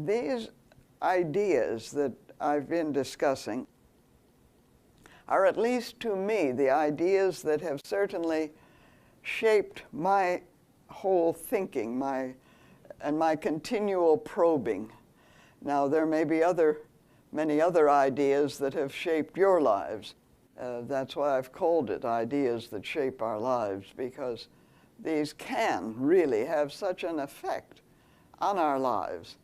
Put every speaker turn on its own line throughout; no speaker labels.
these ideas that I've been discussing are, at least to me, the ideas that have certainly shaped my whole thinking, my continual probing. Now, there may be many other ideas that have shaped your lives. That's why I've called it Ideas That Shape Our Lives, because these can really have such an effect on our lives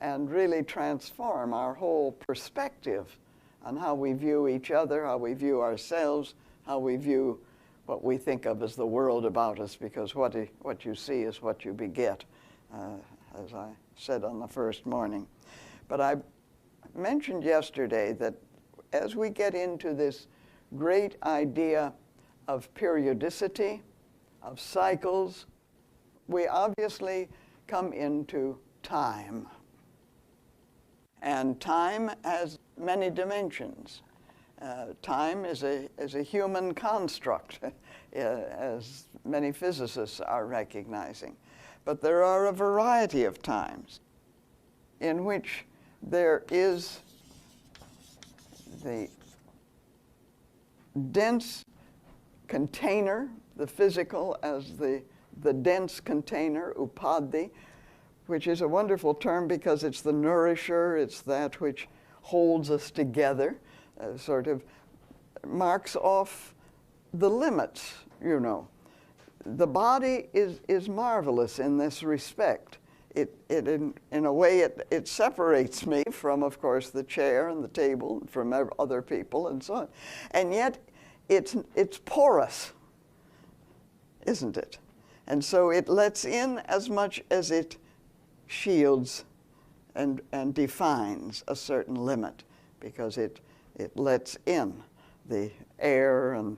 and really transform our whole perspective on how we view each other, how we view ourselves, how we view what we think of as the world about us, because what you see is what you beget, as I said on the first morning. But I mentioned yesterday that as we get into this great idea of periodicity, of cycles, we obviously come into time. And time has many dimensions. Time is a human construct, as many physicists are recognizing. But there are a variety of times in which there is the dense container, the physical as the dense container, upadhi, which is a wonderful term because it's the nourisher, it's that which holds us together, sort of marks off the limits, you know. The body is marvelous in this respect. In a way, it separates me from, of course, the chair and the table, and from other people and so on. And yet, it's porous, isn't it? And so it lets in as much as it shields and defines a certain limit, because it lets in the air and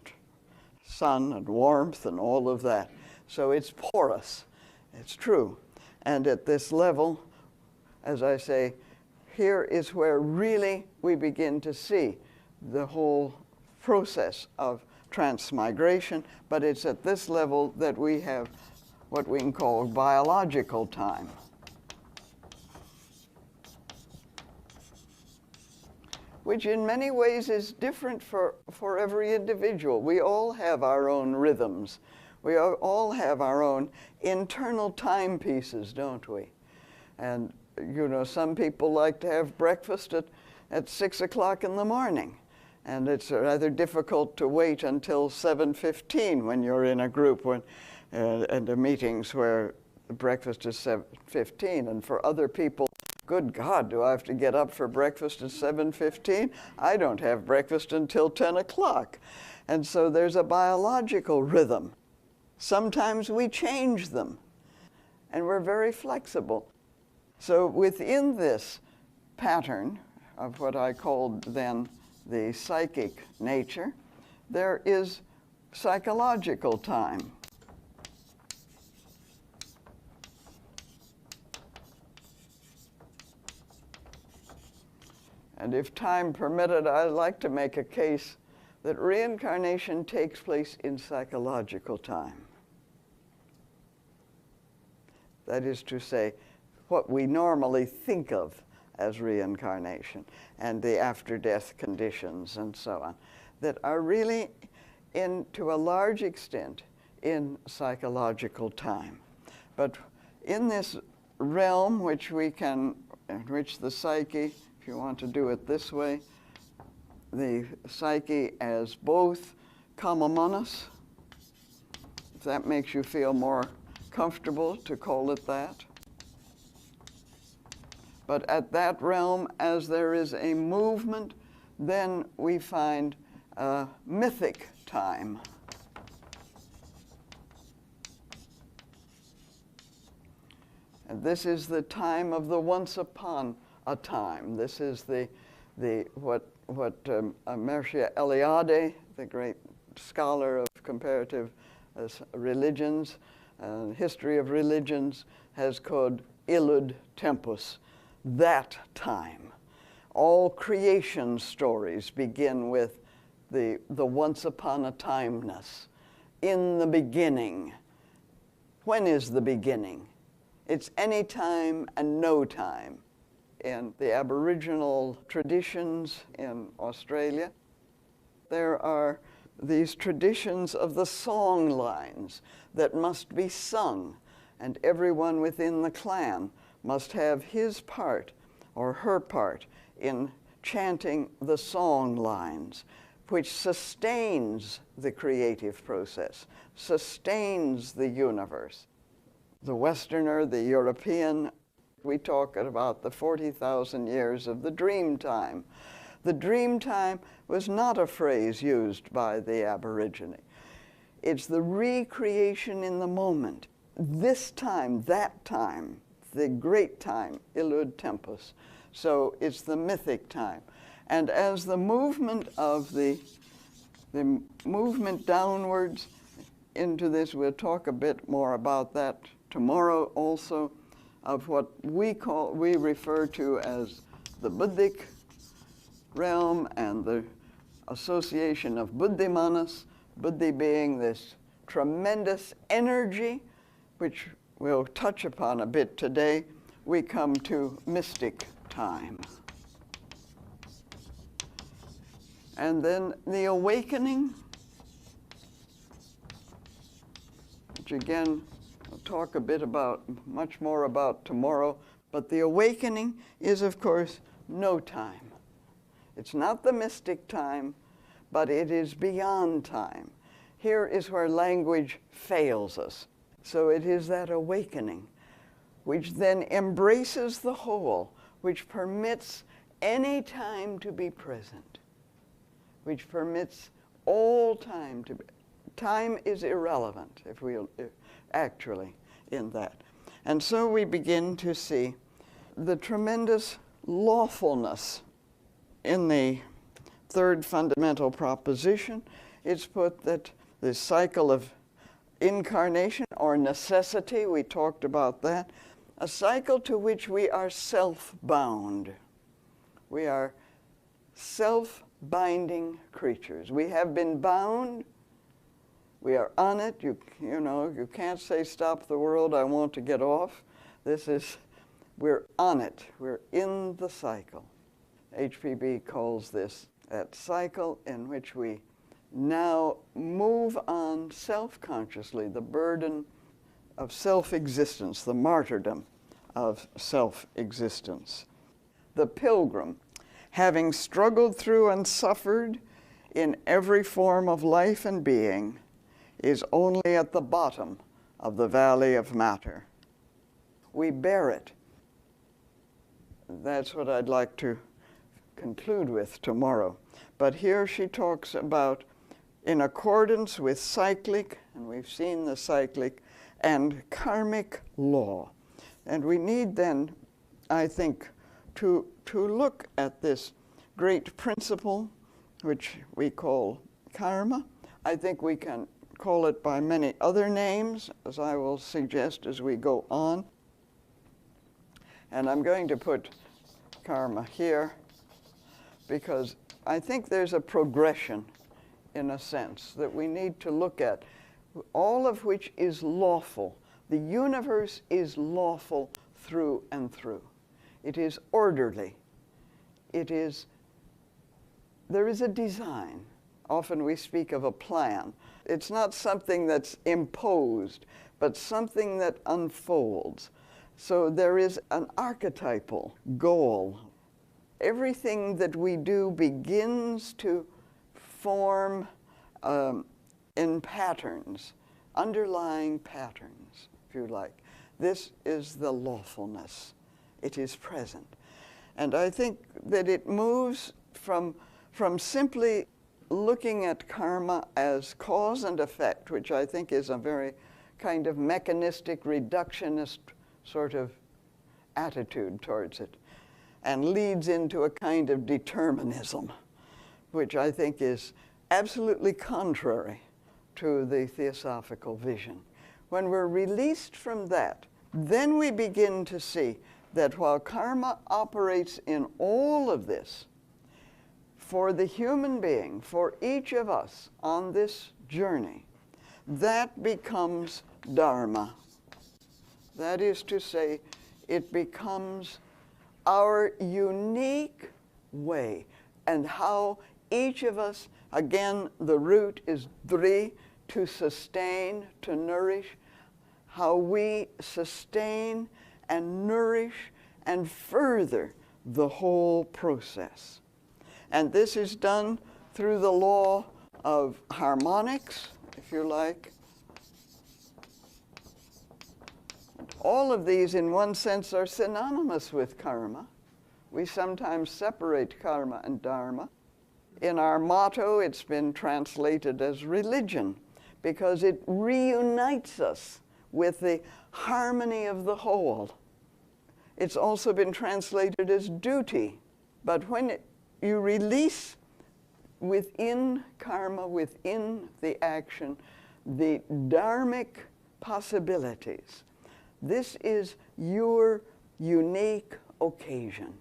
sun and warmth and all of that. So it's porous, it's true. And at this level, as I say, here is where really we begin to see the whole process of transmigration, but it's at this level that we have what we can call biological time. Which in many ways is different for every individual. We all have our own rhythms. We all have our own internal timepieces, don't we? And, you know, some people like to have breakfast at 6 o'clock in the morning. And it's rather difficult to wait until 7:15 when you're in a group and the meetings where the breakfast is 7:15. And for other people, good God, do I have to get up for breakfast at 7:15? I don't have breakfast until 10 o'clock. And so there's a biological rhythm. Sometimes we change them, and we're very flexible. So within this pattern of what I called then the psychic nature, there is psychological time. And if time permitted, I'd like to make a case that reincarnation takes place in psychological time. That is to say, what we normally think of as reincarnation and the after-death conditions and so on, that are really, to a large extent, in psychological time. But in this realm in which the psyche, if you want to do it this way, the psyche as both come among us, if that makes you feel more comfortable to call it that. But at that realm, as there is a movement, then we find mythic time. And this is the time of the once upon a time. This is what Mircea Eliade, the great scholar of comparative religions, history of religions, has called illud tempus, that time. All creation stories begin with the once upon a timeness. In the beginning. When is the beginning? It's any time and no time. in the Aboriginal traditions in Australia. There are these traditions of the song lines that must be sung, and everyone within the clan must have his part or her part in chanting the song lines, which sustains the creative process, sustains the universe. The Westerner, the European, we talk about the 40,000 years of the dream time. The dream time was not a phrase used by the Aborigine. It's the recreation in the moment. This time, that time, the great time, illud tempus. So it's the mythic time. And as the movement of the movement downwards into this, we'll talk a bit more about that tomorrow also, of what we refer to as the Buddhic realm and the association of Buddhimanas, Buddhi being this tremendous energy, which we'll touch upon a bit today. We come to mystic time. And then the awakening, which again, I'll talk a bit about, much more about tomorrow, but the awakening is, of course, no time. It's not the mystic time, but it is beyond time. Here is where language fails us. So it is that awakening, which then embraces the whole, which permits any time to be present, which permits all time to be. Time is irrelevant, if we actually in that. And so we begin to see the tremendous lawfulness in the third fundamental proposition. It's put that the cycle of incarnation or necessity, we talked about that, a cycle to which we are self-bound. We are self-binding creatures. We have been bound. We are on it. You know, you can't say, stop the world, I want to get off. We're on it. We're in the cycle. HPB calls this that cycle in which we now move on self-consciously, the burden of self-existence, the martyrdom of self-existence. The pilgrim, having struggled through and suffered in every form of life and being, is only at the bottom of the valley of matter. We bear it. That's what I'd like to conclude with tomorrow. But here she talks about in accordance with cyclic, and we've seen the cyclic, and karmic law. And we need then, I think, to look at this great principle, which we call karma. I think we can call it by many other names, as I will suggest as we go on. And I'm going to put karma here, because I think there's a progression, in a sense, that we need to look at, all of which is lawful. The universe is lawful through and through. It is orderly. There is a design. Often we speak of a plan. It's not something that's imposed, but something that unfolds. So there is an archetypal goal. Everything that we do begins to form in patterns, underlying patterns, if you like. This is the lawfulness. It is present. And I think that it moves from simply looking at karma as cause and effect, which I think is a very kind of mechanistic, reductionist sort of attitude towards it, and leads into a kind of determinism, which I think is absolutely contrary to the theosophical vision. When we're released from that, then we begin to see that while karma operates in all of this, for the human being, for each of us on this journey, that becomes dharma. That is to say, it becomes our unique way, and how each of us, again, the root is dri, to sustain, to nourish, how we sustain and nourish and further the whole process. And this is done through the law of harmonics, if you like. All of these, in one sense, are synonymous with karma. We sometimes separate karma and dharma. In our motto, it's been translated as religion, because it reunites us with the harmony of the whole. It's also been translated as duty. But when you release within karma, within the action, the dharmic possibilities, this is your unique occasion.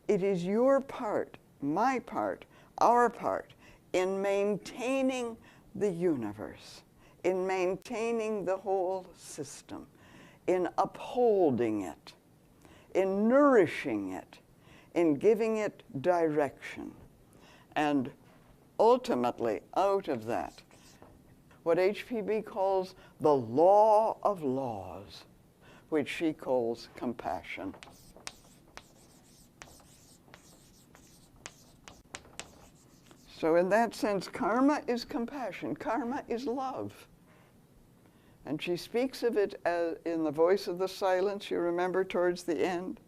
It is your part, my part, our part, in maintaining the universe, in maintaining the whole system, in upholding it, in nourishing it, in giving it direction. And ultimately, out of that, what HPB calls the law of laws, which she calls compassion. So in that sense, karma is compassion. Karma is love. And she speaks of it as, in the voice of the silence, you remember towards the end,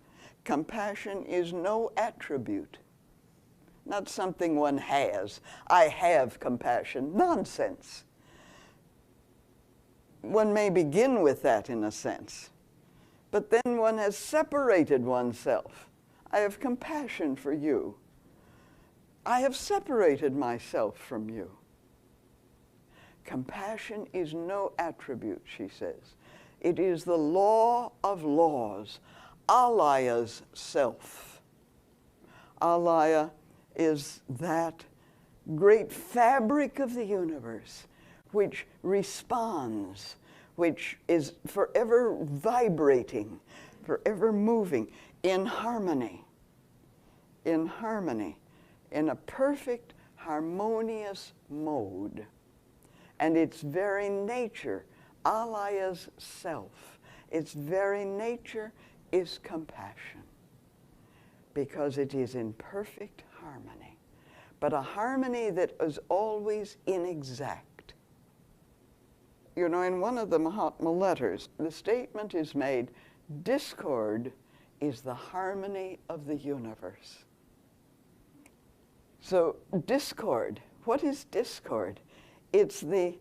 compassion is no attribute, not something one has. I have compassion. Nonsense. One may begin with that in a sense, but then one has separated oneself. I have compassion for you. I have separated myself from you. Compassion is no attribute, she says. It is the law of laws, Alaya's self. Alaya is that great fabric of the universe which responds, which is forever vibrating, forever moving in harmony, in a perfect, harmonious mode. And its very nature, Alaya's self, its very nature is compassion, because it is in perfect harmony, but a harmony that is always inexact. You know, in one of the Mahatma letters, the statement is made, discord is the harmony of the universe. So discord, what is discord? It's the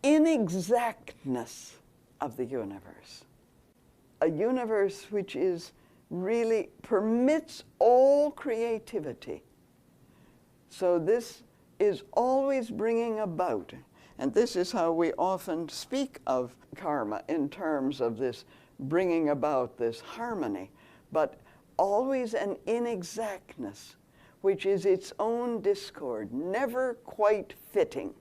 inexactness of the universe. A universe which is really permits all creativity. So this is always bringing about, and this is how we often speak of karma in terms of this bringing about this harmony, but always an inexactness, which is its own discord, never quite fitting,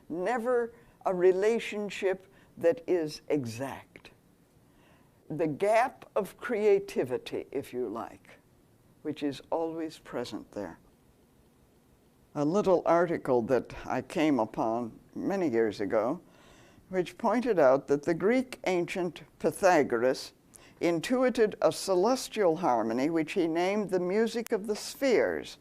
never a relationship that is exact. The gap of creativity, if you like, which is always present there. A little article that I came upon many years ago, which pointed out that the Greek ancient Pythagoras intuited a celestial harmony which he named the music of the spheres.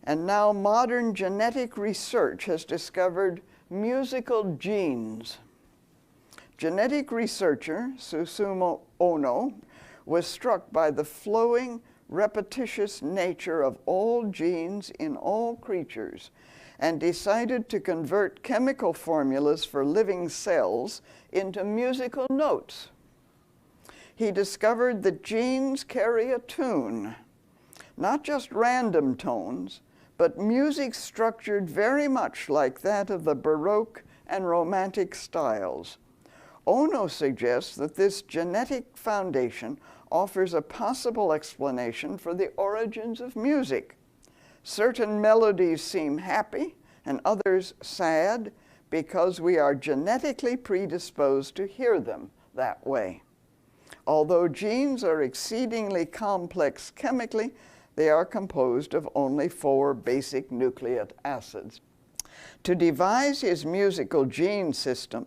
And now modern genetic research has discovered musical genes. Genetic researcher Susumu Ono was struck by the flowing, repetitious nature of all genes in all creatures and decided to convert chemical formulas for living cells into musical notes. He discovered that genes carry a tune, not just random tones, but music structured very much like that of the Baroque and Romantic styles. Ono suggests that this genetic foundation offers a possible explanation for the origins of music. Certain melodies seem happy and others sad because we are genetically predisposed to hear them that way. Although genes are exceedingly complex chemically, they are composed of only 4 basic nucleic acids. To devise his musical gene system,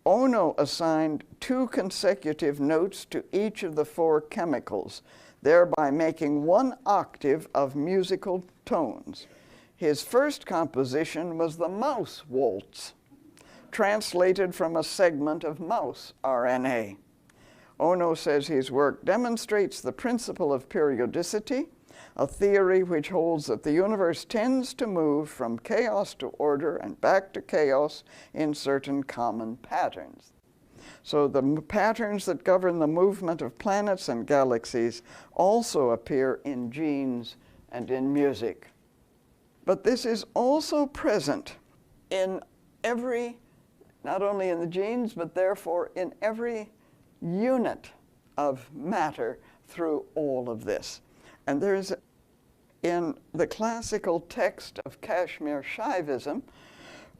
Ono assigned 2 consecutive notes to each of the 4 chemicals, thereby making 1 octave of musical tones. His first composition was the mouse waltz, translated from a segment of mouse RNA. Ono says his work demonstrates the principle of periodicity, a theory which holds that the universe tends to move from chaos to order and back to chaos in certain common patterns. So the patterns that govern the movement of planets and galaxies also appear in genes and in music. But this is also present in every, not only in the genes, but therefore in every unit of matter through all of this. And there's, in the classical text of Kashmir Shaivism,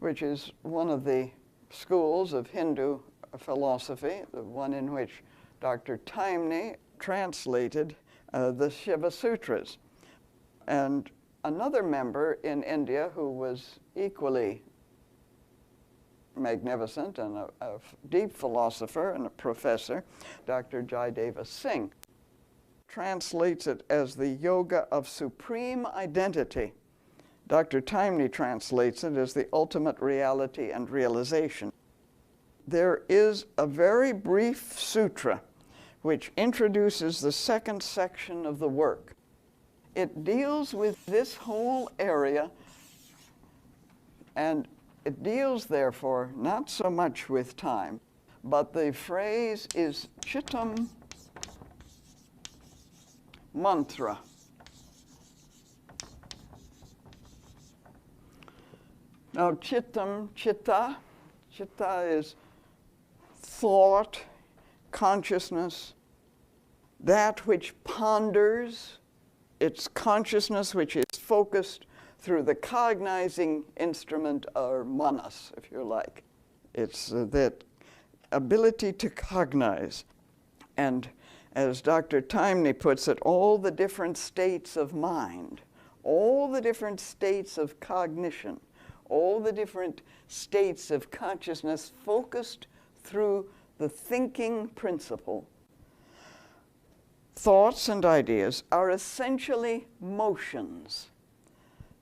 which is one of the schools of Hindu philosophy, the one in which Dr. Taimni translated the Shiva Sutras. And another member in India who was equally magnificent and a deep philosopher and a professor, Dr. Jaideva Singh, translates it as the yoga of supreme identity. Dr. Taimni translates it as the ultimate reality and realization. There is a very brief sutra which introduces the second section of the work. It deals with this whole area, and it deals, therefore, not so much with time, but the phrase is Chittam Mantra. Now, Chittam, Chitta is thought, consciousness, that which ponders, it's consciousness which is focused through the cognizing instrument, or manas, if you like. It's that ability to cognize. And as Dr. Taimni puts it, all the different states of mind, all the different states of cognition, all the different states of consciousness focused through the thinking principle, thoughts and ideas are essentially motions.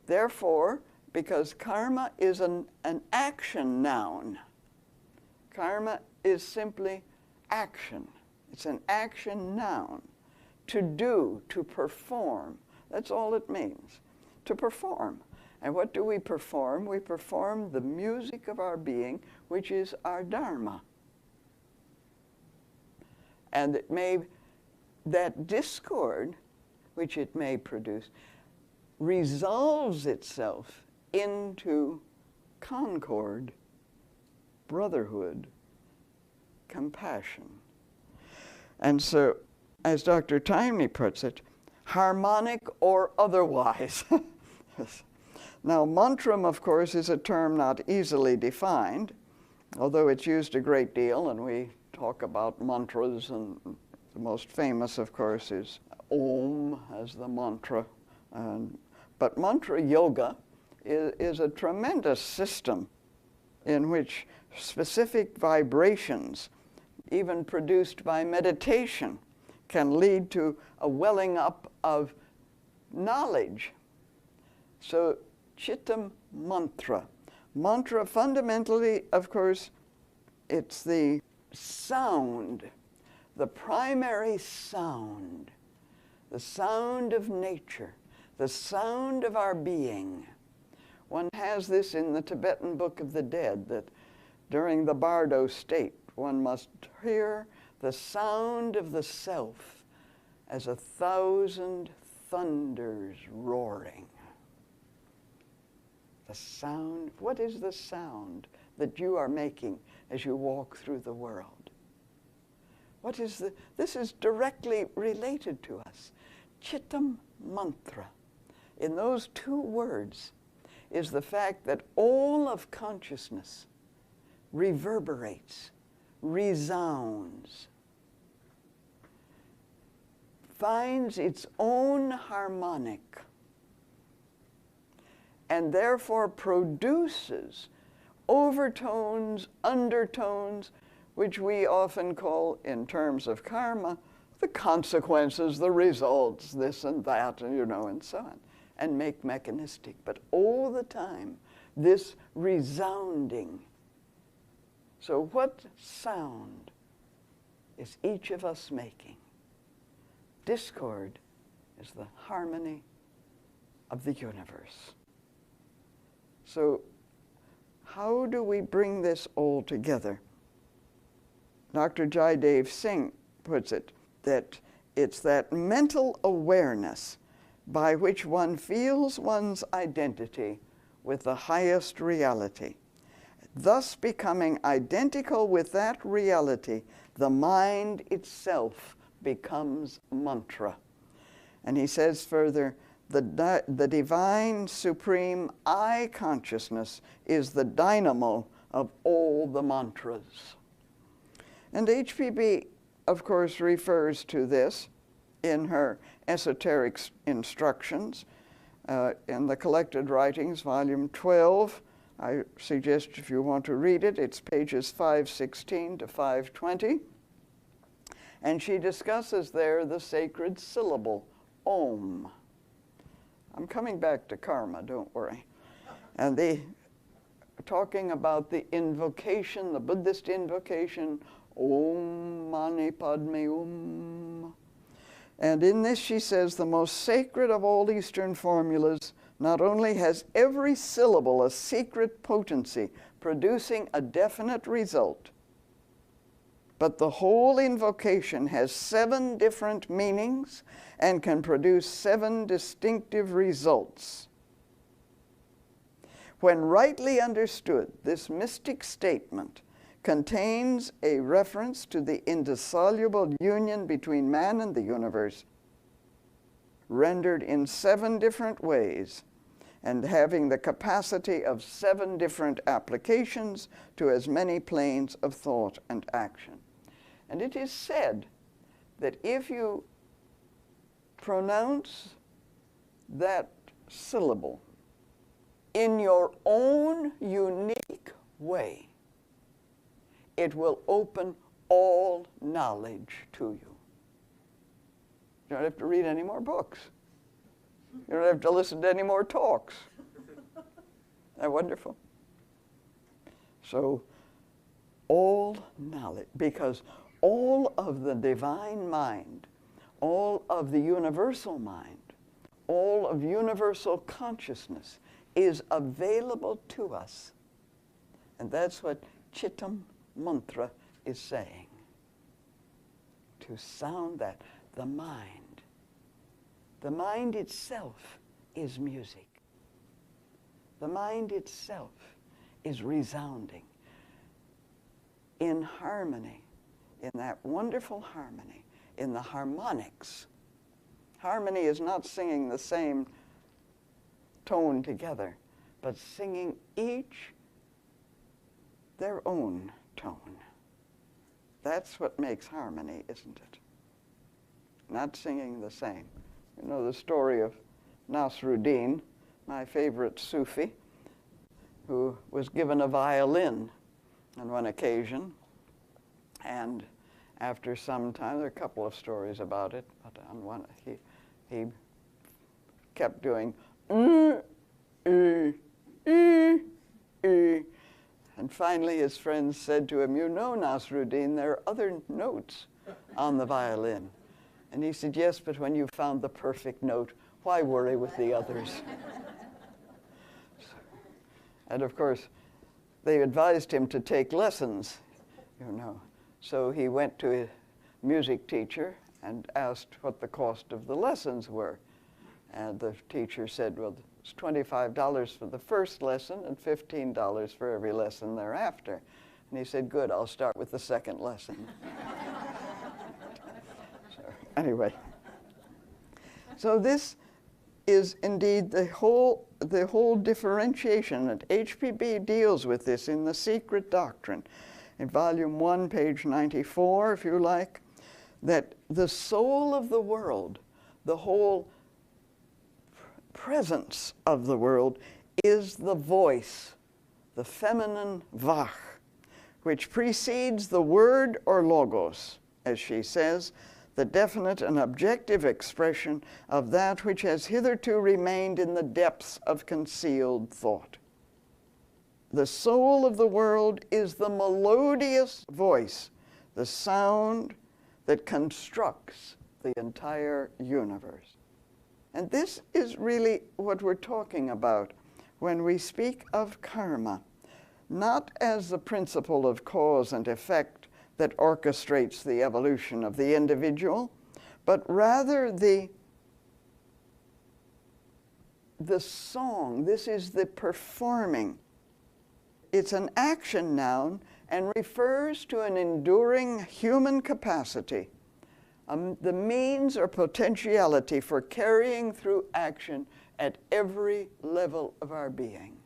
Therefore, because karma is an action noun, karma is simply action. It's an action noun. To do, to perform, that's all it means, to perform. And what do we perform? We perform the music of our being, which is our dharma. And that discord, which it may produce, resolves itself into concord, brotherhood, compassion. And so, as Dr. Taimni puts it, harmonic or otherwise. Now, mantram, of course, is a term not easily defined, although it's used a great deal, and we talk about mantras, and the most famous, of course, is Om as the mantra. But mantra yoga is a tremendous system in which specific vibrations, even produced by meditation, can lead to a welling up of knowledge. So, Chittam Mantra. Mantra, fundamentally, of course, it's the sound, the primary sound, the sound of nature, the sound of our being. One has this in the Tibetan Book of the Dead, that during the bardo state, one must hear the sound of the self as 1,000 thunders roaring. The sound, what is the sound that you are making as you walk through the world? What is this is directly related to us. Chittam Mantra. In those 2 words is the fact that all of consciousness reverberates, resounds. finds its own harmonic and therefore produces overtones, undertones, which we often call, in terms of karma, the consequences, the results, this and that, and, and so on, and make mechanistic. But all the time, this resounding. So what sound is each of us making? Discord is the harmony of the universe. So how do we bring this all together? Dr. Jaidev Singh puts it that it's that mental awareness by which one feels one's identity with the highest reality. Thus becoming identical with that reality, the mind itself becomes mantra. And he says further, the divine supreme I consciousness is the dynamo of all the mantras. And HPB, of course, refers to this in her esoteric instructions in the Collected Writings, Volume 12. I suggest if you want to read it, it's pages 516 to 520. And she discusses there the sacred syllable, Om. I'm coming back to karma, don't worry. And talking about the invocation, the Buddhist invocation, Om Mani Padme Hum. And in this, she says, the most sacred of all Eastern formulas not only has every syllable a secret potency, producing a definite result, but the whole invocation has 7 different meanings and can produce 7 distinctive results. When rightly understood, this mystic statement contains a reference to the indissoluble union between man and the universe, rendered in 7 different ways, and having the capacity of 7 different applications to as many planes of thought and action. And it is said that if you pronounce that syllable in your own unique way, it will open all knowledge to you. You don't have to read any more books. You don't have to listen to any more talks. Isn't that wonderful? So, all knowledge, because all of the divine mind, all of the universal mind, all of universal consciousness is available to us. And that's what Chittam Mantra is saying. To sound that, the mind itself is music. The mind itself is resounding in harmony, in that wonderful harmony, in the harmonics. Harmony is not singing the same tone together, but singing each their own tone. That's what makes harmony, isn't it? Not singing the same. You know the story of Nasruddin, my favorite Sufi, who was given a violin on one occasion, and after some time, there are a couple of stories about it, but on one, he kept doing, and finally his friends said to him, you know, Nasruddin, there are other notes on the violin. And he said, yes, but when you've found the perfect note, why worry with the others? And of course, they advised him to take lessons, you know. So he went to a music teacher and asked what the cost of the lessons were. And the teacher said, well, it's $25 for the first lesson and $15 for every lesson thereafter. And he said, good, I'll start with the second lesson. So, anyway. So this is indeed the whole differentiation, and HPB deals with this in The Secret Doctrine. In Volume 1, page 94, if you like, that the soul of the world, the whole presence of the world, is the voice, the feminine Vach, which precedes the word or logos, as she says, the definite and objective expression of that which has hitherto remained in the depths of concealed thought. The soul of the world is the melodious voice, the sound that constructs the entire universe. And this is really what we're talking about when we speak of karma, not as the principle of cause and effect that orchestrates the evolution of the individual, but rather the song. This is the performing. It's an action noun and refers to an enduring human capacity, the means or potentiality for carrying through action at every level of our being.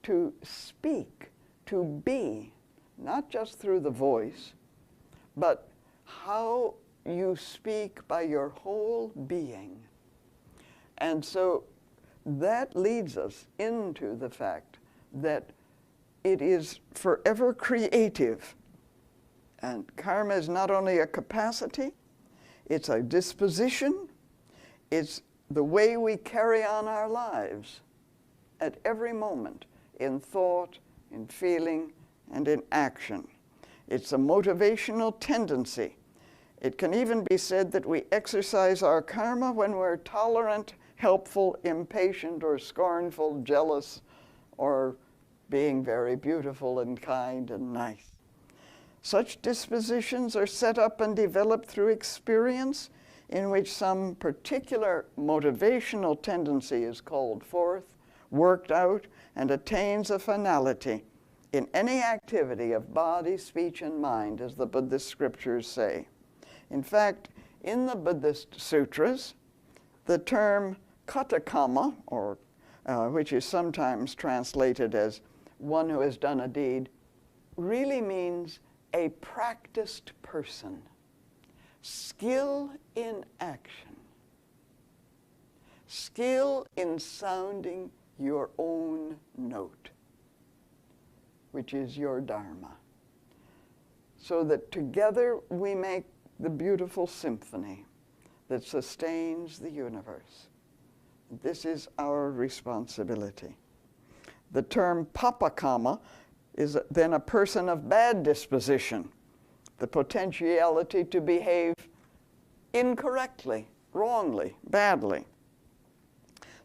To speak, to be, not just through the voice, but how you speak by your whole being. And so that leads us into the fact that it is forever creative. And karma is not only a capacity, it's a disposition, it's the way we carry on our lives at every moment, in thought, in feeling, and in action. It's a motivational tendency. It can even be said that we exercise our karma when we're tolerant, helpful, impatient, or scornful, jealous, or being very beautiful and kind and nice. Such dispositions are set up and developed through experience in which some particular motivational tendency is called forth, worked out, and attains a finality in any activity of body, speech, and mind, as the Buddhist scriptures say. In fact, in the Buddhist sutras, the term katakama, or which is sometimes translated as one who has done a deed, really means a practiced person. Skill in action. Skill in sounding your own note, which is your dharma. So that together we make the beautiful symphony that sustains the universe. This is our responsibility. The term papakama is then a person of bad disposition, the potentiality to behave incorrectly, wrongly, badly.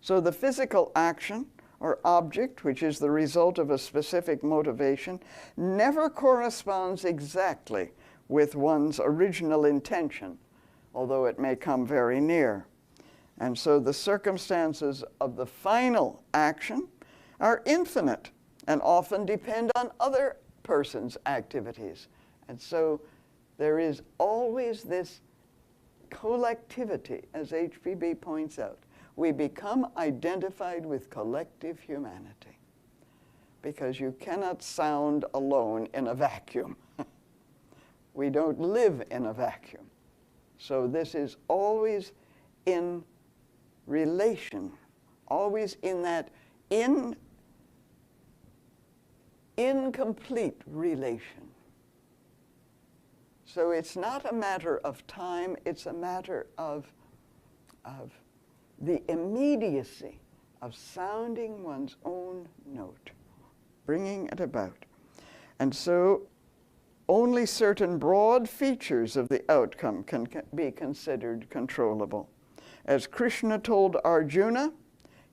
So the physical action or object, which is the result of a specific motivation, never corresponds exactly with one's original intention, although it may come very near. And so the circumstances of the final action are infinite and often depend on other persons' activities. And so there is always this collectivity, as HPB points out. We become identified with collective humanity because you cannot sound alone in a vacuum. We don't live in a vacuum. So this is always in relation, always in that incomplete relation. So it's not a matter of time, it's a matter of the immediacy of sounding one's own note, bringing it about. And so only certain broad features of the outcome can be considered controllable. As Krishna told Arjuna,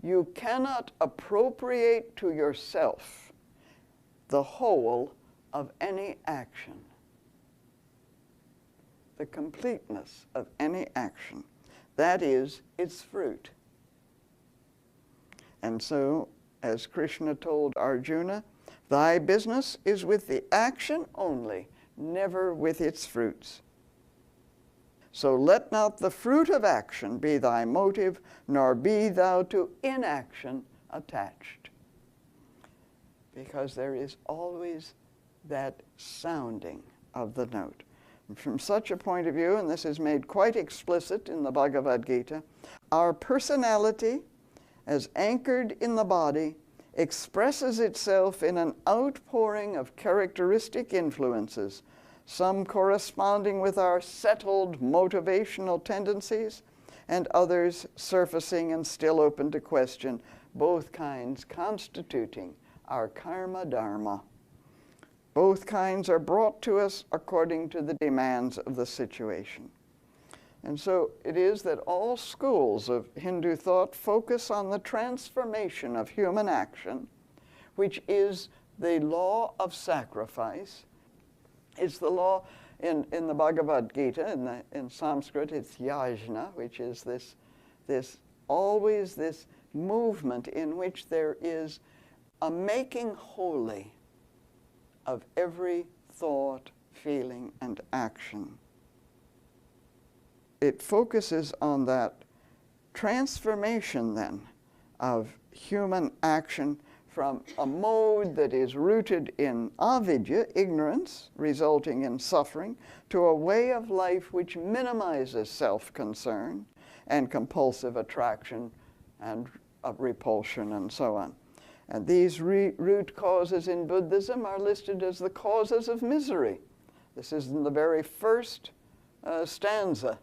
you cannot appropriate to yourself the whole of any action, the completeness of any action. That is its fruit. And so, as Krishna told Arjuna, thy business is with the action only, never with its fruits. So let not the fruit of action be thy motive, nor be thou to inaction attached. Because there is always that sounding of the note. From such a point of view, and this is made quite explicit in the Bhagavad Gita, our personality, as anchored in the body, expresses itself in an outpouring of characteristic influences, some corresponding with our settled motivational tendencies, and others surfacing and still open to question, both kinds constituting our karma dharma. Both kinds are brought to us according to the demands of the situation. And so it is that all schools of Hindu thought focus on the transformation of human action, which is the law of sacrifice. It's the law in the Bhagavad Gita, in Sanskrit, it's yajna, which is always this movement in which there is a making holy of every thought, feeling, and action. It focuses on that transformation then of human action from a mode that is rooted in avidya, ignorance, resulting in suffering, to a way of life which minimizes self-concern and compulsive attraction and repulsion and so on. And these root causes in Buddhism are listed as the causes of misery. This is in the very first stanza.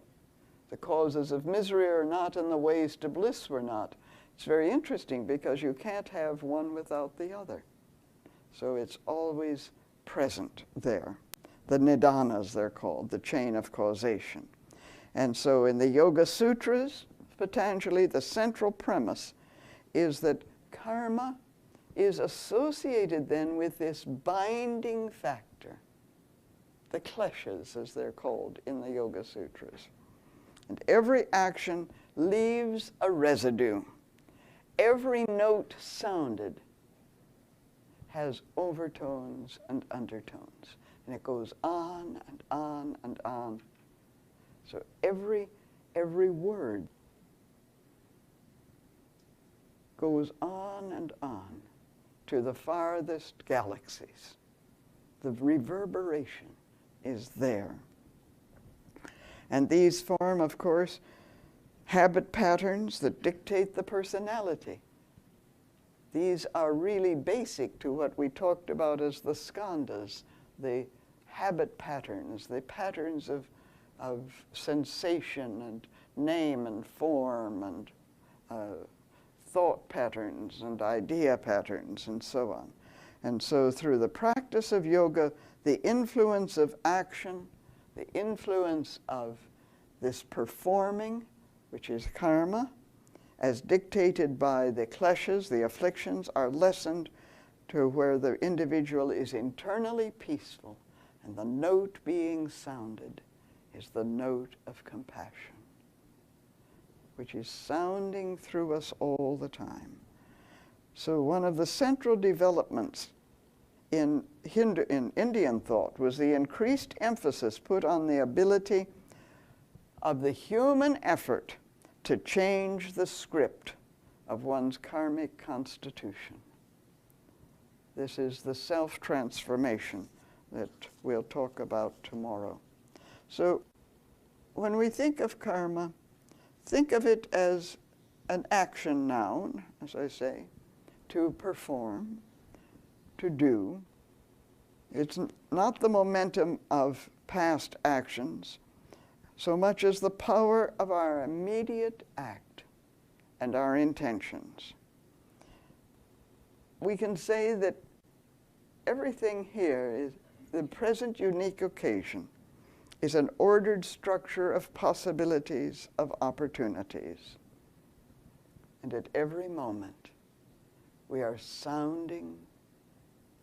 The causes of misery are not, and the ways to bliss were not. It's very interesting because you can't have one without the other. So it's always present there. The nidanas, they're called, the chain of causation. And so in the Yoga Sutras, Patanjali, the central premise is that karma is associated then with this binding factor, the kleshas, as they're called in the Yoga Sutras. And every action leaves a residue. Every note sounded has overtones and undertones, and it goes on and on and on. So every word goes on and on to the farthest galaxies. The reverberation is there. And these form, of course, habit patterns that dictate the personality. These are really basic to what we talked about as the skandhas, the habit patterns, the patterns of sensation and name and form and thought patterns and idea patterns and so on. And so through the practice of yoga, the influence of action, the influence of this performing, which is karma, as dictated by the kleshas, the afflictions, are lessened to where the individual is internally peaceful, and the note being sounded is the note of compassion, which is sounding through us all the time. So one of the central developments in Indian thought was the increased emphasis put on the ability of the human effort to change the script of one's karmic constitution. This is the self-transformation that we'll talk about tomorrow. So when we think of karma, think of it as an action noun, as I say, to perform, to do. It's not the momentum of past actions so much as the power of our immediate act and our intentions. We can say that everything here is the present unique occasion is an ordered structure of possibilities, of opportunities. And at every moment, we are sounding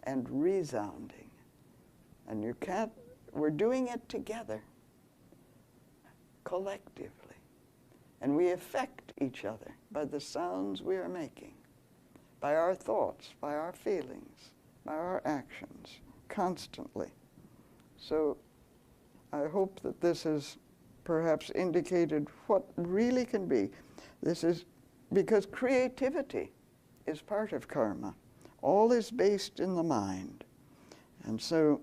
and resounding. And we're doing it together, collectively. And we affect each other by the sounds we are making, by our thoughts, by our feelings, by our actions, constantly. So I hope that this has perhaps indicated what really can be. This is because creativity is part of karma. All is based in the mind. And so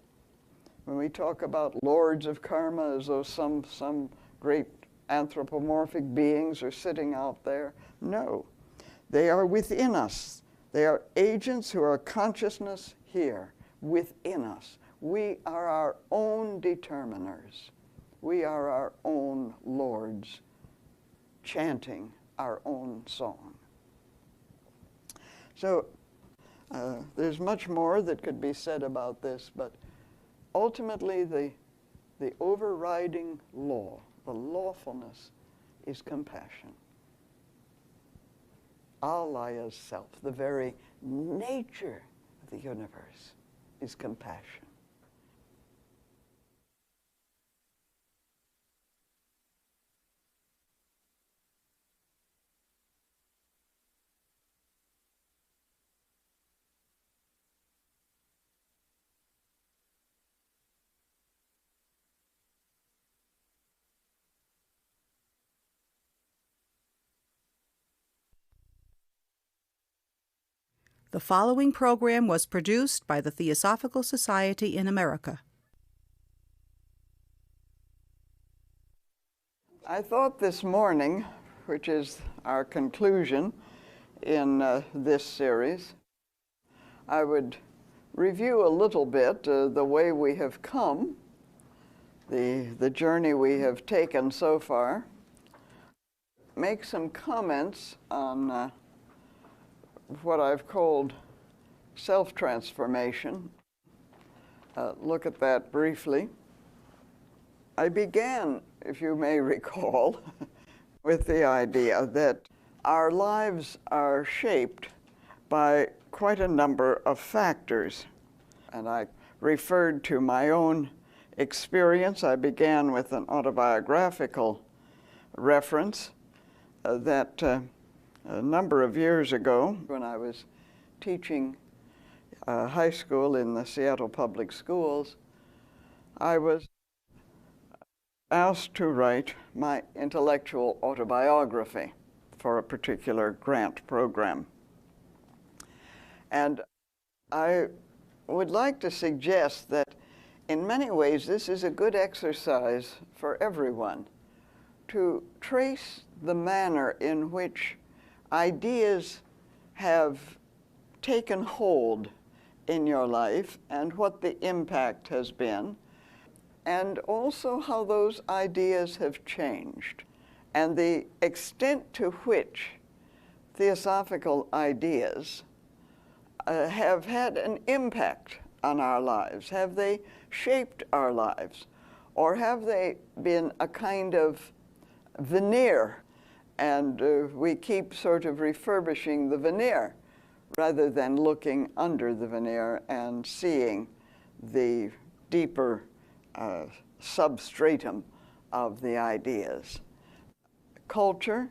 When we talk about lords of karma as though some great anthropomorphic beings are sitting out there, no. They are within us. They are agents who are consciousness here, within us. We are our own determiners. We are our own lords, chanting our own song. So there's much more that could be said about this, but ultimately the overriding law, the lawfulness, is compassion. Alaya's self, the very nature of the universe, is compassion.
The following program was produced by the Theosophical Society in America.
I thought this morning, which is our conclusion in this series, I would review a little bit the way we have come, the journey we have taken so far, make some comments on what I've called self-transformation. Look at that briefly. I began, if you may recall, with the idea that our lives are shaped by quite a number of factors. And I referred to my own experience. I began with an autobiographical reference that a number of years ago, when I was teaching high school in the Seattle Public Schools, I was asked to write my intellectual autobiography for a particular grant program. And I would like to suggest that in many ways this is a good exercise for everyone to trace the manner in which ideas have taken hold in your life and what the impact has been, and also how those ideas have changed, and the extent to which theosophical ideas have had an impact on our lives. Have they shaped our lives? Or have they been a kind of veneer, and we keep sort of refurbishing the veneer rather than looking under the veneer and seeing the deeper substratum of the ideas? Culture,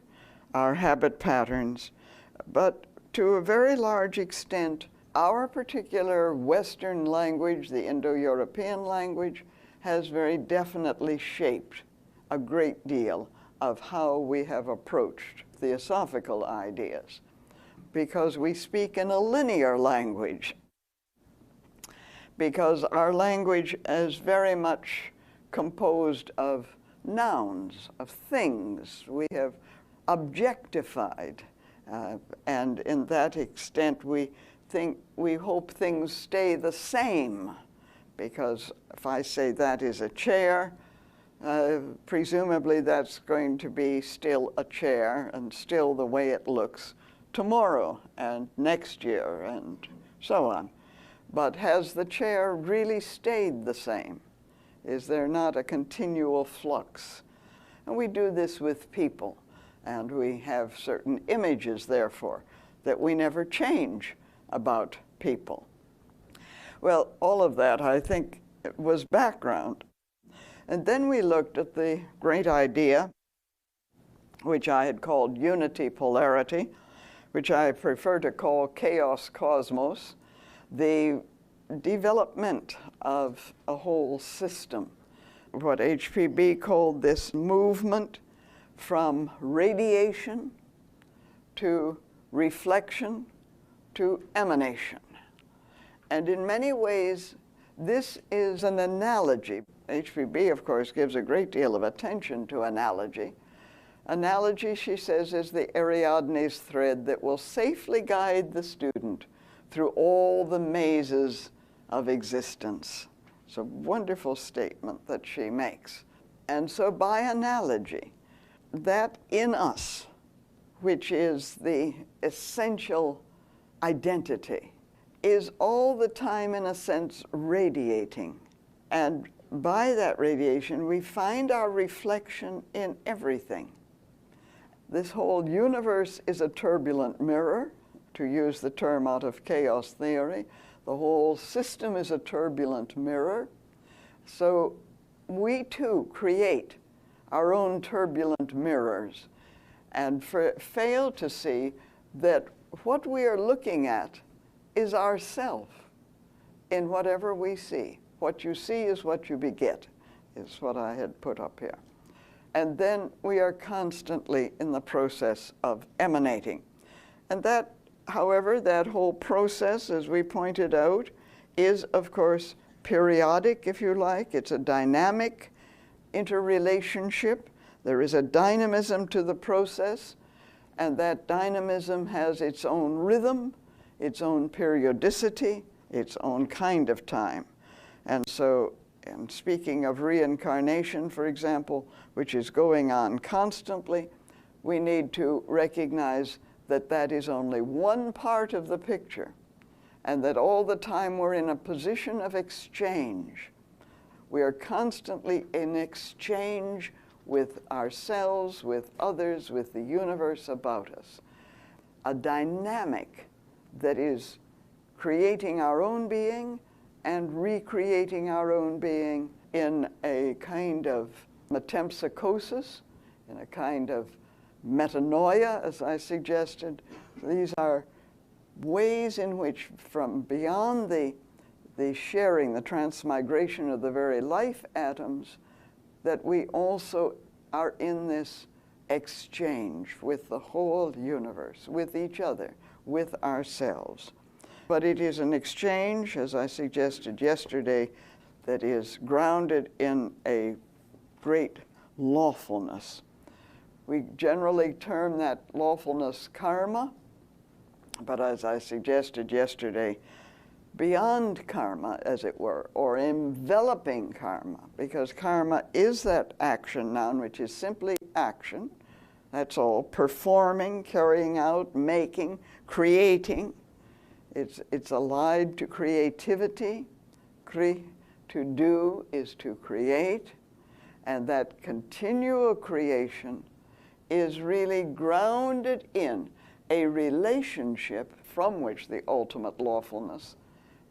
our habit patterns, but to a very large extent, our particular Western language, the Indo-European language, has very definitely shaped a great deal of how we have approached theosophical ideas, because we speak in a linear language, because our language is very much composed of nouns, of things. We have objectified, and in that extent we hope things stay the same, because if I say that is a chair, presumably that's going to be still a chair and still the way it looks tomorrow and next year and so on. But has the chair really stayed the same? Is there not a continual flux? And we do this with people, and we have certain images, therefore, that we never change about people. Well, all of that, I think, was background. And then we looked at the great idea, which I had called unity-polarity, which I prefer to call chaos-cosmos, the development of a whole system. What HPB called this movement from radiation to reflection to emanation. And in many ways, This is an analogy. HPB, of course, gives a great deal of attention to analogy. Analogy, she says, is the Ariadne's thread that will safely guide the student through all the mazes of existence. It's a wonderful statement that she makes. And so by analogy, that in us, which is the essential identity, is all the time, in a sense, radiating. And by that radiation, we find our reflection in everything. This whole universe is a turbulent mirror, to use the term out of chaos theory. The whole system is a turbulent mirror. So we too create our own turbulent mirrors and fail to see that what we are looking at is ourself in whatever we see. What you see is what you beget, is what I had put up here. And then we are constantly in the process of emanating. And that, however, that whole process, as we pointed out, is, of course, periodic, if you like. It's a dynamic interrelationship. There is a dynamism to the process, and that dynamism has its own rhythm, its own periodicity, its own kind of time. And so, and speaking of reincarnation, for example, which is going on constantly, we need to recognize that that is only one part of the picture, and that all the time we're in a position of exchange. We are constantly in exchange with ourselves, with others, with the universe about us. A dynamic that is creating our own being and recreating our own being in a kind of metempsychosis, in a kind of metanoia, as I suggested. These are ways in which, from beyond the sharing, the transmigration of the very life atoms, that we also are in this exchange with the whole universe, with each other, with ourselves. But it is an exchange, as I suggested yesterday, that is grounded in a great lawfulness. We generally term that lawfulness karma, but as I suggested yesterday, beyond karma, as it were, or enveloping karma, because karma is that action noun, which is simply action. That's all, performing, carrying out, making, creating. It's allied to creativity. To do is to create, and that continual creation is really grounded in a relationship from which the ultimate lawfulness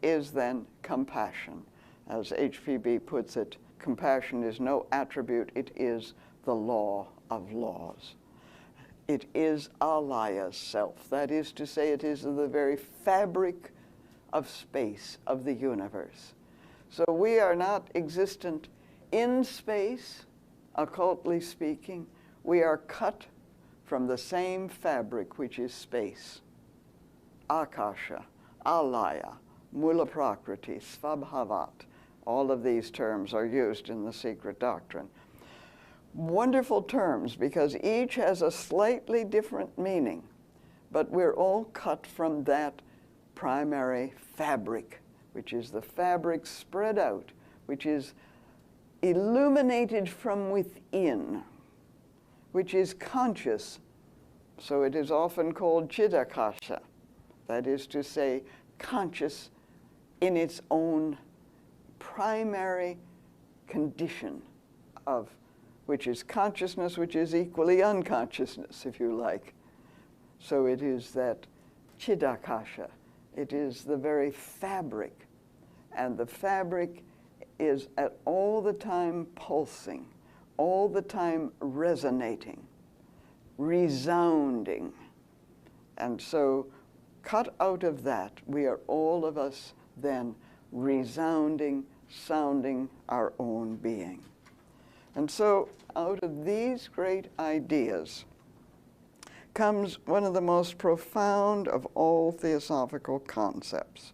is then compassion. As HPB puts it, compassion is no attribute, it is the law of laws. It is Alaya's self. That is to say, it is the very fabric of space, of the universe. So we are not existent in space, occultly speaking. We are cut from the same fabric, which is space. Akasha, Alaya, Mula Prakriti, Svabhavat. All of these terms are used in the secret doctrine. Wonderful terms, because each has a slightly different meaning, but we're all cut from that primary fabric, which is the fabric spread out, which is illuminated from within, which is conscious. So it is often called Chidakasha, that is to say, conscious in its own primary condition of which is consciousness, which is equally unconsciousness, if you like. So it is that Chidakasha. It is the very fabric. And the fabric is at all the time pulsing, all the time resonating, resounding. And so cut out of that, we are all of us then resounding, sounding our own being. And so out of these great ideas comes one of the most profound of all theosophical concepts.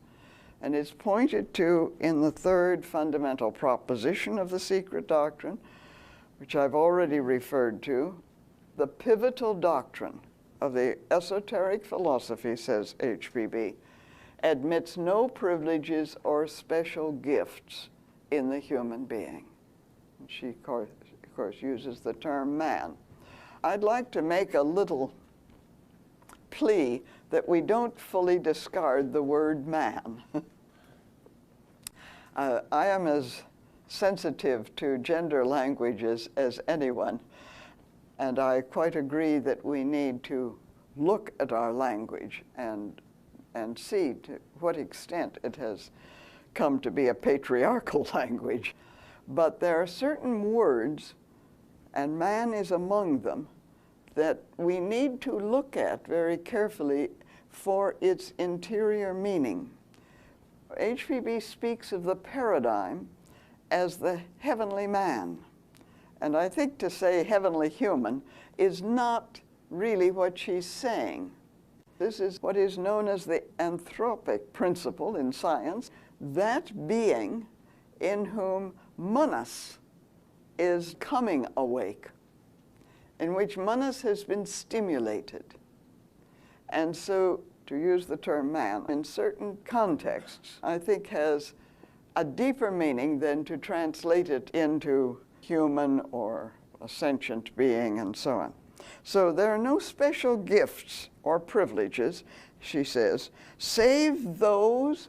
And it's pointed to in the third fundamental proposition of the secret doctrine, which I've already referred to. The pivotal doctrine of the esoteric philosophy, says HPB, admits no privileges or special gifts in the human being. And she, of course, uses the term man. I'd like to make a little plea that we don't fully discard the word man. I am as sensitive to gender languages as anyone, and I quite agree that we need to look at our language and see to what extent it has come to be a patriarchal language. But there are certain words, and man is among them, that we need to look at very carefully for its interior meaning. HPB speaks of the paradigm as the heavenly man. And I think to say heavenly human is not really what she's saying. This is what is known as the anthropic principle in science, that being in whom manas is coming awake, in which manas has been stimulated. And so, to use the term man, in certain contexts, I think has a deeper meaning than to translate it into human or a sentient being and so on. So there are no special gifts or privileges, she says, save those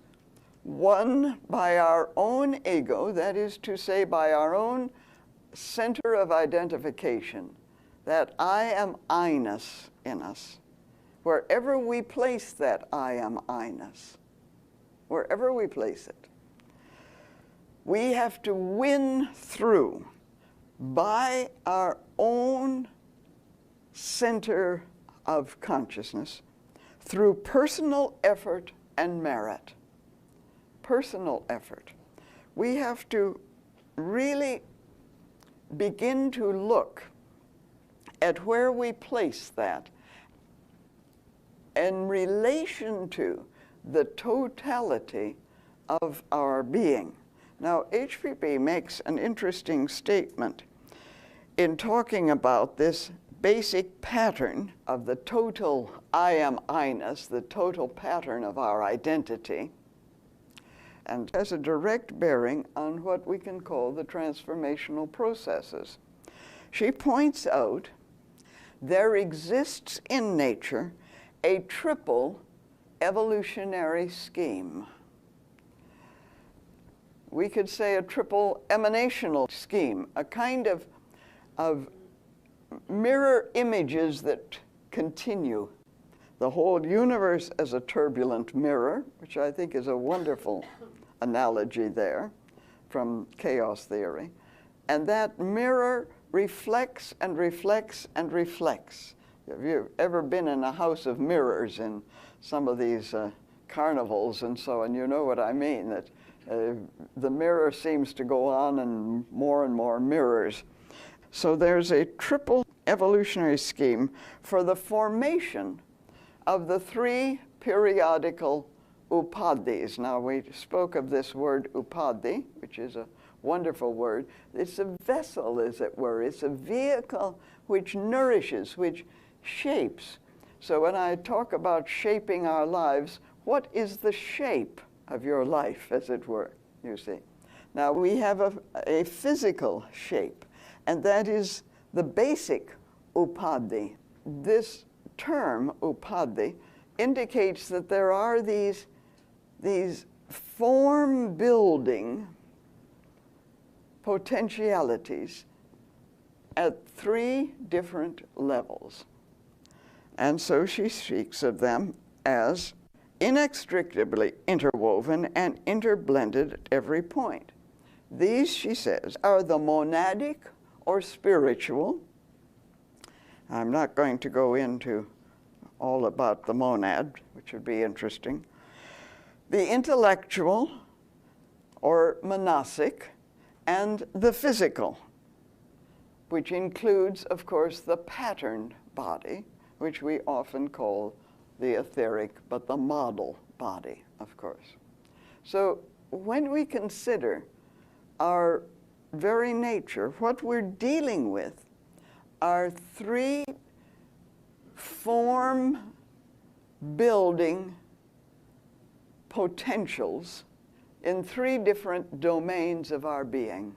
won by our own ego, that is to say, by our own center of identification, that I am I-ness in us. Wherever we place that I am I-ness, wherever we place it, we have to win through by our own center of consciousness through personal effort and merit. Personal effort. We have to really begin to look at where we place that in relation to the totality of our being. Now, HPB makes an interesting statement in talking about this basic pattern of the total I am I-ness, the total pattern of our identity, and has a direct bearing on what we can call the transformational processes. She points out there exists in nature a triple evolutionary scheme. We could say a triple emanational scheme, a kind of mirror images that continue. The whole universe as a turbulent mirror, which I think is a wonderful analogy there from chaos theory. And that mirror reflects and reflects and reflects. Have you ever been in a house of mirrors in some of these carnivals and so on? You know what I mean, that the mirror seems to go on and more mirrors. So there's a triple evolutionary scheme for the formation of the three periodical upadhis. Now, we spoke of this word upadhi, which is a wonderful word. It's a vessel, as it were. It's a vehicle which nourishes, which shapes. So when I talk about shaping our lives, what is the shape of your life, as it were, you see? Now, we have a physical shape, and that is the basic upadhi. This term, upadhi, indicates that there are these form-building potentialities at three different levels. And so she speaks of them as inextricably interwoven and interblended at every point. These, she says, are the monadic or spiritual. I'm not going to go into all about the monad, which would be interesting. The intellectual or monasic, and the physical, which includes, of course, the patterned body, which we often call the etheric, but the model body, of course. So when we consider our very nature, what we're dealing with are three form-building potentials in three different domains of our being.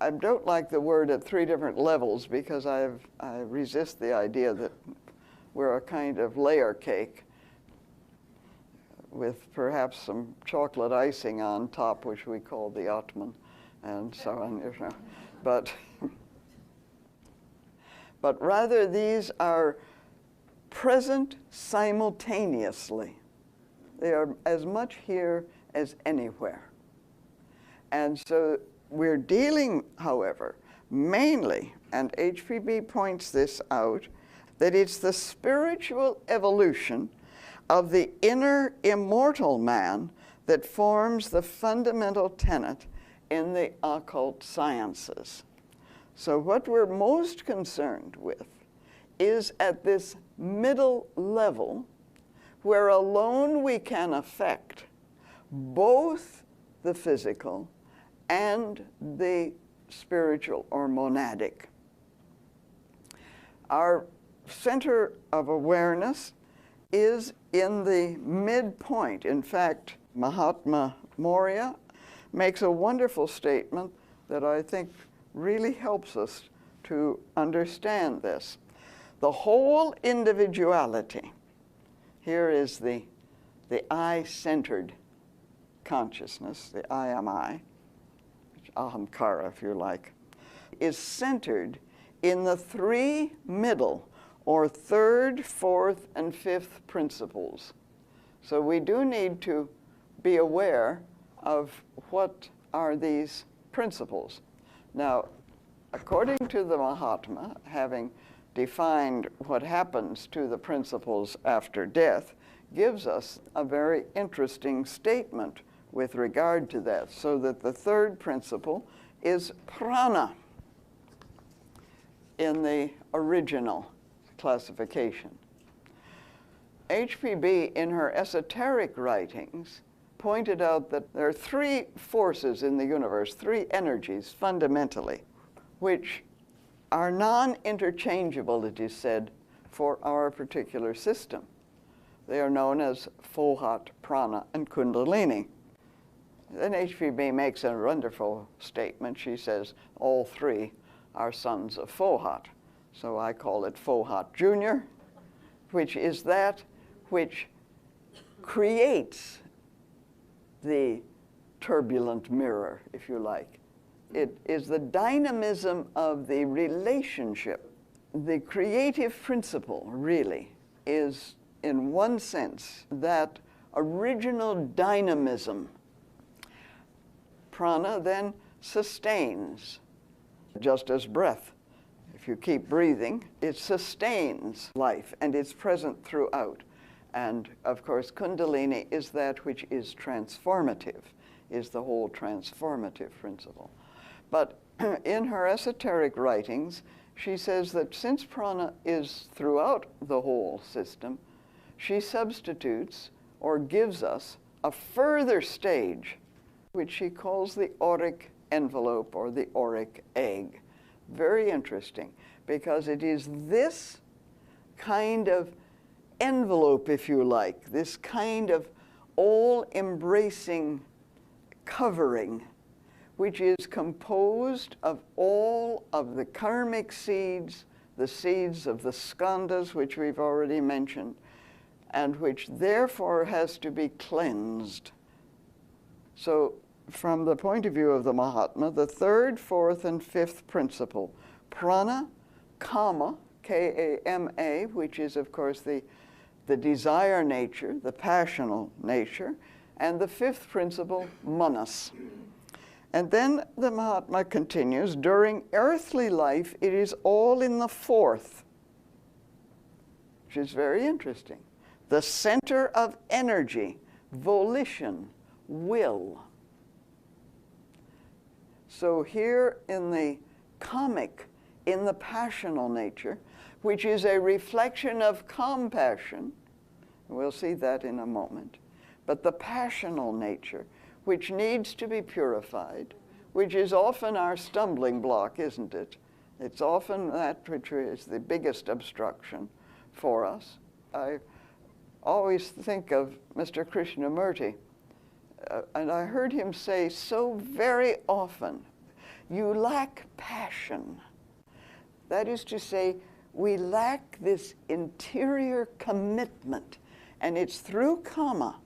I don't like the word at three different levels because I resist the idea that we're a kind of layer cake with perhaps some chocolate icing on top, which we call the Atman, and so on. But rather these are present simultaneously. They are as much here as anywhere. And so we're dealing, however, mainly, and HPB points this out, that it's the spiritual evolution of the inner immortal man that forms the fundamental tenet in the occult sciences. So what we're most concerned with is at this middle level, where alone we can affect both the physical and the spiritual or monadic. Our center of awareness is in the midpoint. In fact, Mahatma Maurya makes a wonderful statement that I think really helps us to understand this. The whole individuality, here is the I-centered consciousness, the I am I, ahamkara if you like, is centered in the three middle or third, fourth, and fifth principles. So we do need to be aware of what are these principles. Now, according to the Mahatma, having defined what happens to the principles after death, gives us a very interesting statement with regard to that, so that the third principle is prana in the original classification. HPB, in her esoteric writings, pointed out that there are three forces in the universe, three energies fundamentally, which are non-interchangeable, it is said, for our particular system. They are known as Fohat, Prana, and Kundalini. Then HPB makes a wonderful statement. She says all three are sons of Fohat. So I call it Fohat Jr., which is that which creates the turbulent mirror, if you like. It is the dynamism of the relationship. The creative principle, really, is, in one sense, that original dynamism. Prana then sustains, just as breath. If you keep breathing, it sustains life, and it's present throughout. And, of course, Kundalini is that which is transformative, is the whole transformative principle. But in her esoteric writings, she says that since prana is throughout the whole system, she substitutes or gives us a further stage, which she calls the auric envelope or the auric egg. Very interesting, because it is this kind of envelope, if you like, this kind of all-embracing covering, which is composed of all of the karmic seeds, the seeds of the skandhas, which we've already mentioned, and which therefore has to be cleansed. So from the point of view of the Mahatma, the third, fourth, and fifth principle, prana, kama, K-A-M-A, which is, of course, the desire nature, the passional nature, and the fifth principle, manas. And then the Mahatma continues, during earthly life, it is all in the fourth, which is very interesting. The center of energy, volition, will. So here in the kamic, in the passional nature, which is a reflection of compassion, we'll see that in a moment, but the passional nature, which needs to be purified, which is often our stumbling block, isn't it? It's often that which is the biggest obstruction for us. I always think of Mr. Krishnamurti, and I heard him say so very often, you lack passion. That is to say, we lack this interior commitment, and it's through karma,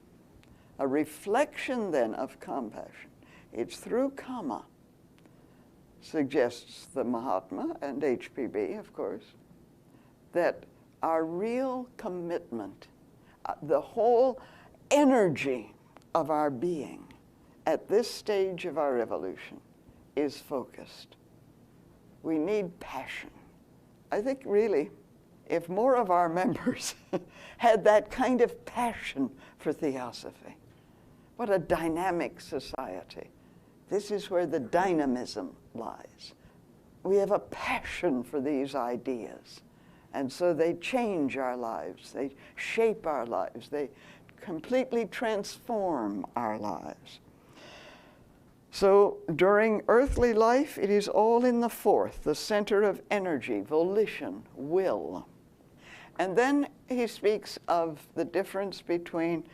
a reflection then of compassion. It's through karma, suggests the Mahatma and HPB, of course, that our real commitment, the whole energy of our being at this stage of our evolution is focused. We need passion. I think really, if more of our members had that kind of passion for Theosophy, what a dynamic society. This is where the dynamism lies. We have a passion for these ideas, and so they change our lives, they shape our lives, they completely transform our lives. So during earthly life, it is all in the fourth, the center of energy, volition, will. And then he speaks of the difference between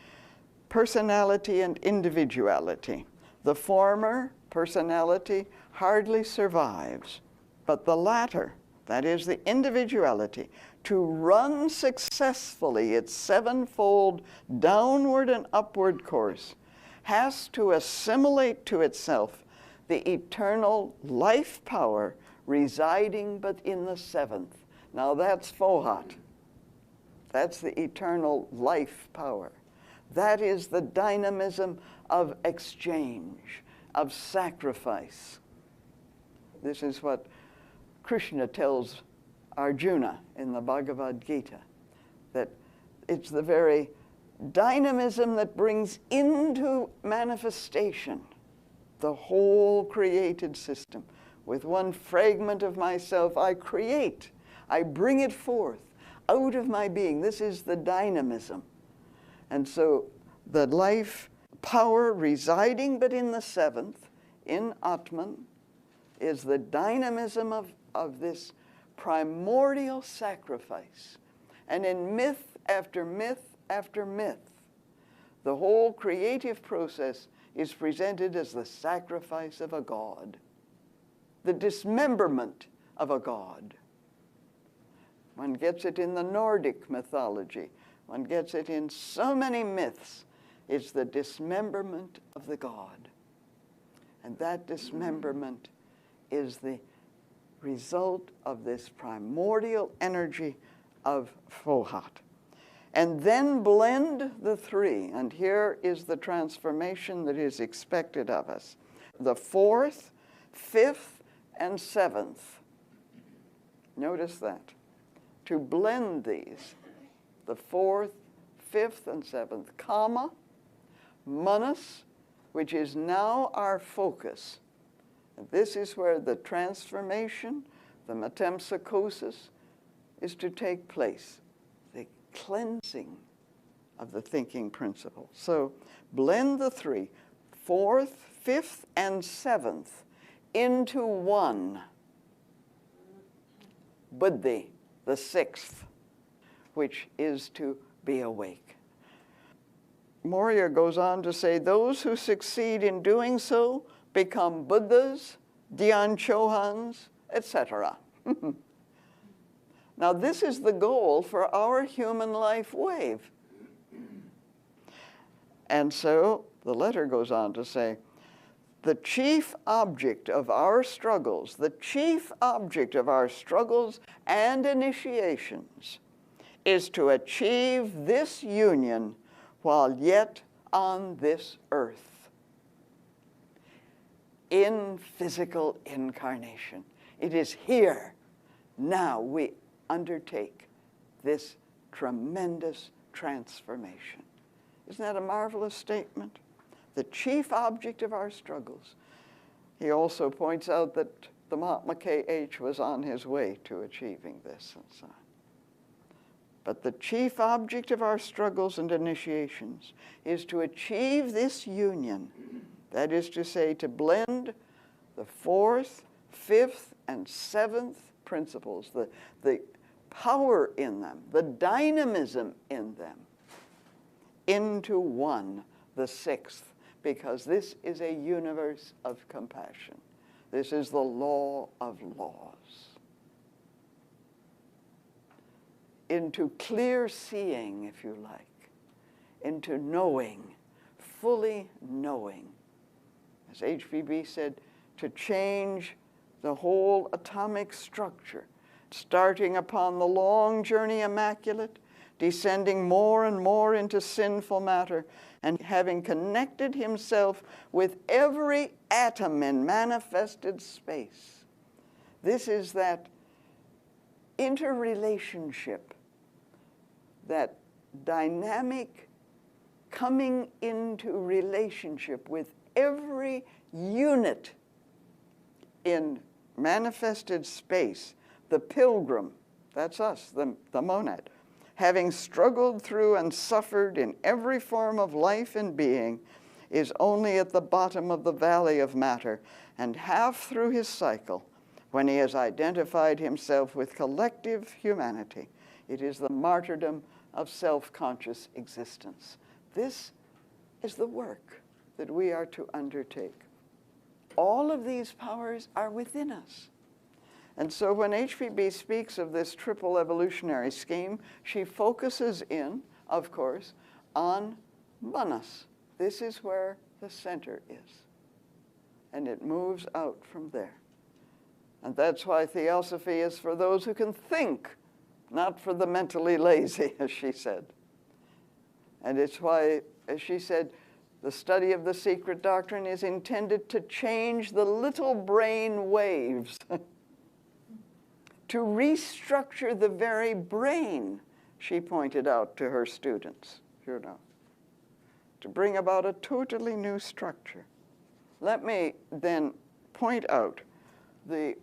personality and individuality. The former, personality, hardly survives, but the latter, that is the individuality, to run successfully its sevenfold downward and upward course, has to assimilate to itself the eternal life power residing but in the seventh. Now that's Fohat. That's the eternal life power. That is the dynamism of exchange, of sacrifice. This is what Krishna tells Arjuna in the Bhagavad Gita, that it's the very dynamism that brings into manifestation the whole created system. With one fragment of myself, I create, I bring it forth out of my being. This is the dynamism. And so the life power residing but in the seventh, in Atman, is the dynamism of this primordial sacrifice. And in myth after myth after myth, the whole creative process is presented as the sacrifice of a god, the dismemberment of a god. One gets it in the Nordic mythology. One gets it in so many myths. It's the dismemberment of the god. And that dismemberment is the result of this primordial energy of Fohat. And then blend the three. And here is the transformation that is expected of us. The fourth, fifth, and seventh. Notice that. To blend these, the fourth, fifth, and seventh, Kama, Manas, which is now our focus. And this is where the transformation, the metempsychosis, is to take place. The cleansing of the thinking principle. So blend the three, fourth, fifth, and seventh, into one. Buddhi, the sixth, which is to be awake. Maurya goes on to say, those who succeed in doing so become Buddhas, Dhyan Chohans, etc. Now this is the goal for our human life wave. And so the letter goes on to say, the chief object of our struggles, the chief object of our struggles and initiations is to achieve this union while yet on this earth, in physical incarnation. It is here, now, we undertake this tremendous transformation. Isn't that a marvelous statement? The chief object of our struggles. He also points out that the Mahatma K.H. was on his way to achieving this and so on. But the chief object of our struggles and initiations is to achieve this union, that is to say, to blend the fourth, fifth, and seventh principles, the power in them, the dynamism in them, into one, the sixth, because this is a universe of compassion. This is the law of laws. Into clear seeing, if you like, into knowing, fully knowing. As HPB said, to change the whole atomic structure, starting upon the long journey immaculate, descending more and more into sinful matter, and having connected himself with every atom in manifested space. This is that interrelationship, that dynamic coming into relationship with every unit in manifested space, the pilgrim, that's us, the monad, having struggled through and suffered in every form of life and being, is only at the bottom of the valley of matter, and half through his cycle, when he has identified himself with collective humanity, it is the martyrdom of self-conscious existence. This is the work that we are to undertake. All of these powers are within us. And so when HPB speaks of this triple evolutionary scheme, she focuses in, of course, on manas. This is where the center is. And it moves out from there. And that's why Theosophy is for those who can think, not for the mentally lazy, as she said. And it's why, as she said, the study of the secret doctrine is intended to change the little brain waves, to restructure the very brain, she pointed out to her students, you know, to bring about a totally new structure. Let me then point out the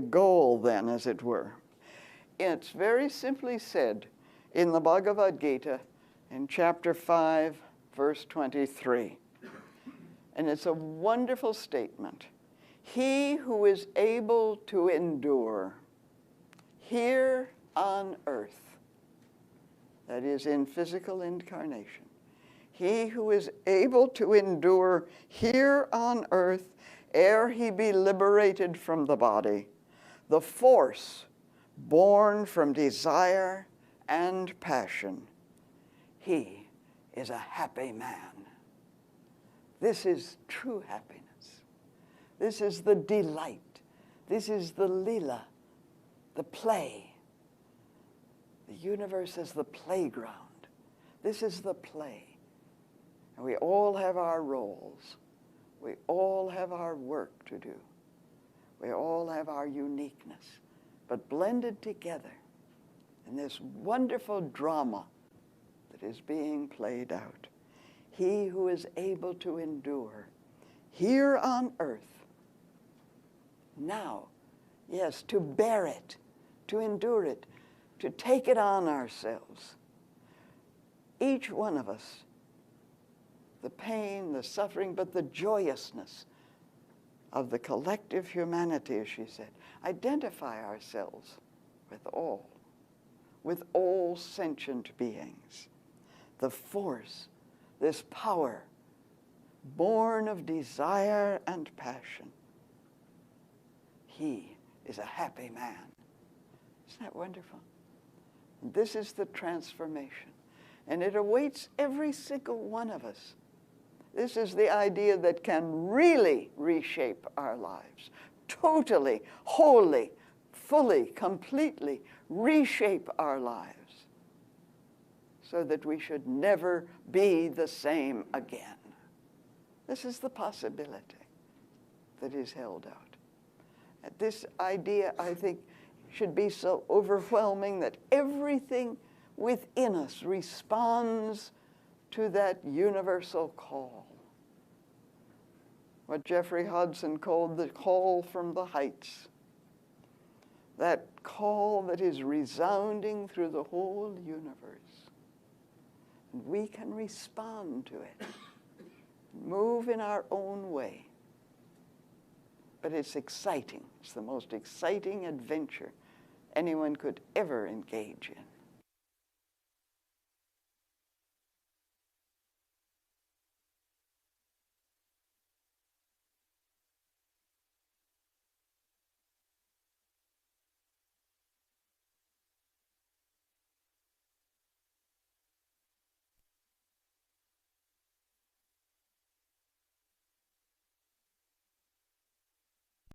goal then, as it were. It's very simply said in the Bhagavad Gita in chapter 5, verse 23. And it's a wonderful statement. He who is able to endure here on earth, that is in physical incarnation, he who is able to endure here on earth ere he be liberated from the body, the force born from desire and passion, he is a happy man. This is true happiness. This is the delight. This is the lila, the play. The universe is the playground. This is the play. And we all have our roles. We all have our work to do. We all have our uniqueness, but blended together in this wonderful drama that is being played out. He who is able to endure here on earth, now, yes, to bear it, to endure it, to take it on ourselves. Each one of us, the pain, the suffering, but the joyousness of the collective humanity, as she said. Identify ourselves with all sentient beings. The force, this power, born of desire and passion. He is a happy man. Isn't that wonderful? And this is the transformation. And it awaits every single one of us. This is the idea that can really reshape our lives. Totally, wholly, fully, completely reshape our lives so that we should never be the same again. This is the possibility that is held out. And this idea, I think, should be so overwhelming that everything within us responds to that universal call. What Jeffrey Hodson called the call from the heights. That call that is resounding through the whole universe. And we can respond to it, move in our own way. But it's exciting. It's the most exciting adventure anyone could ever engage in.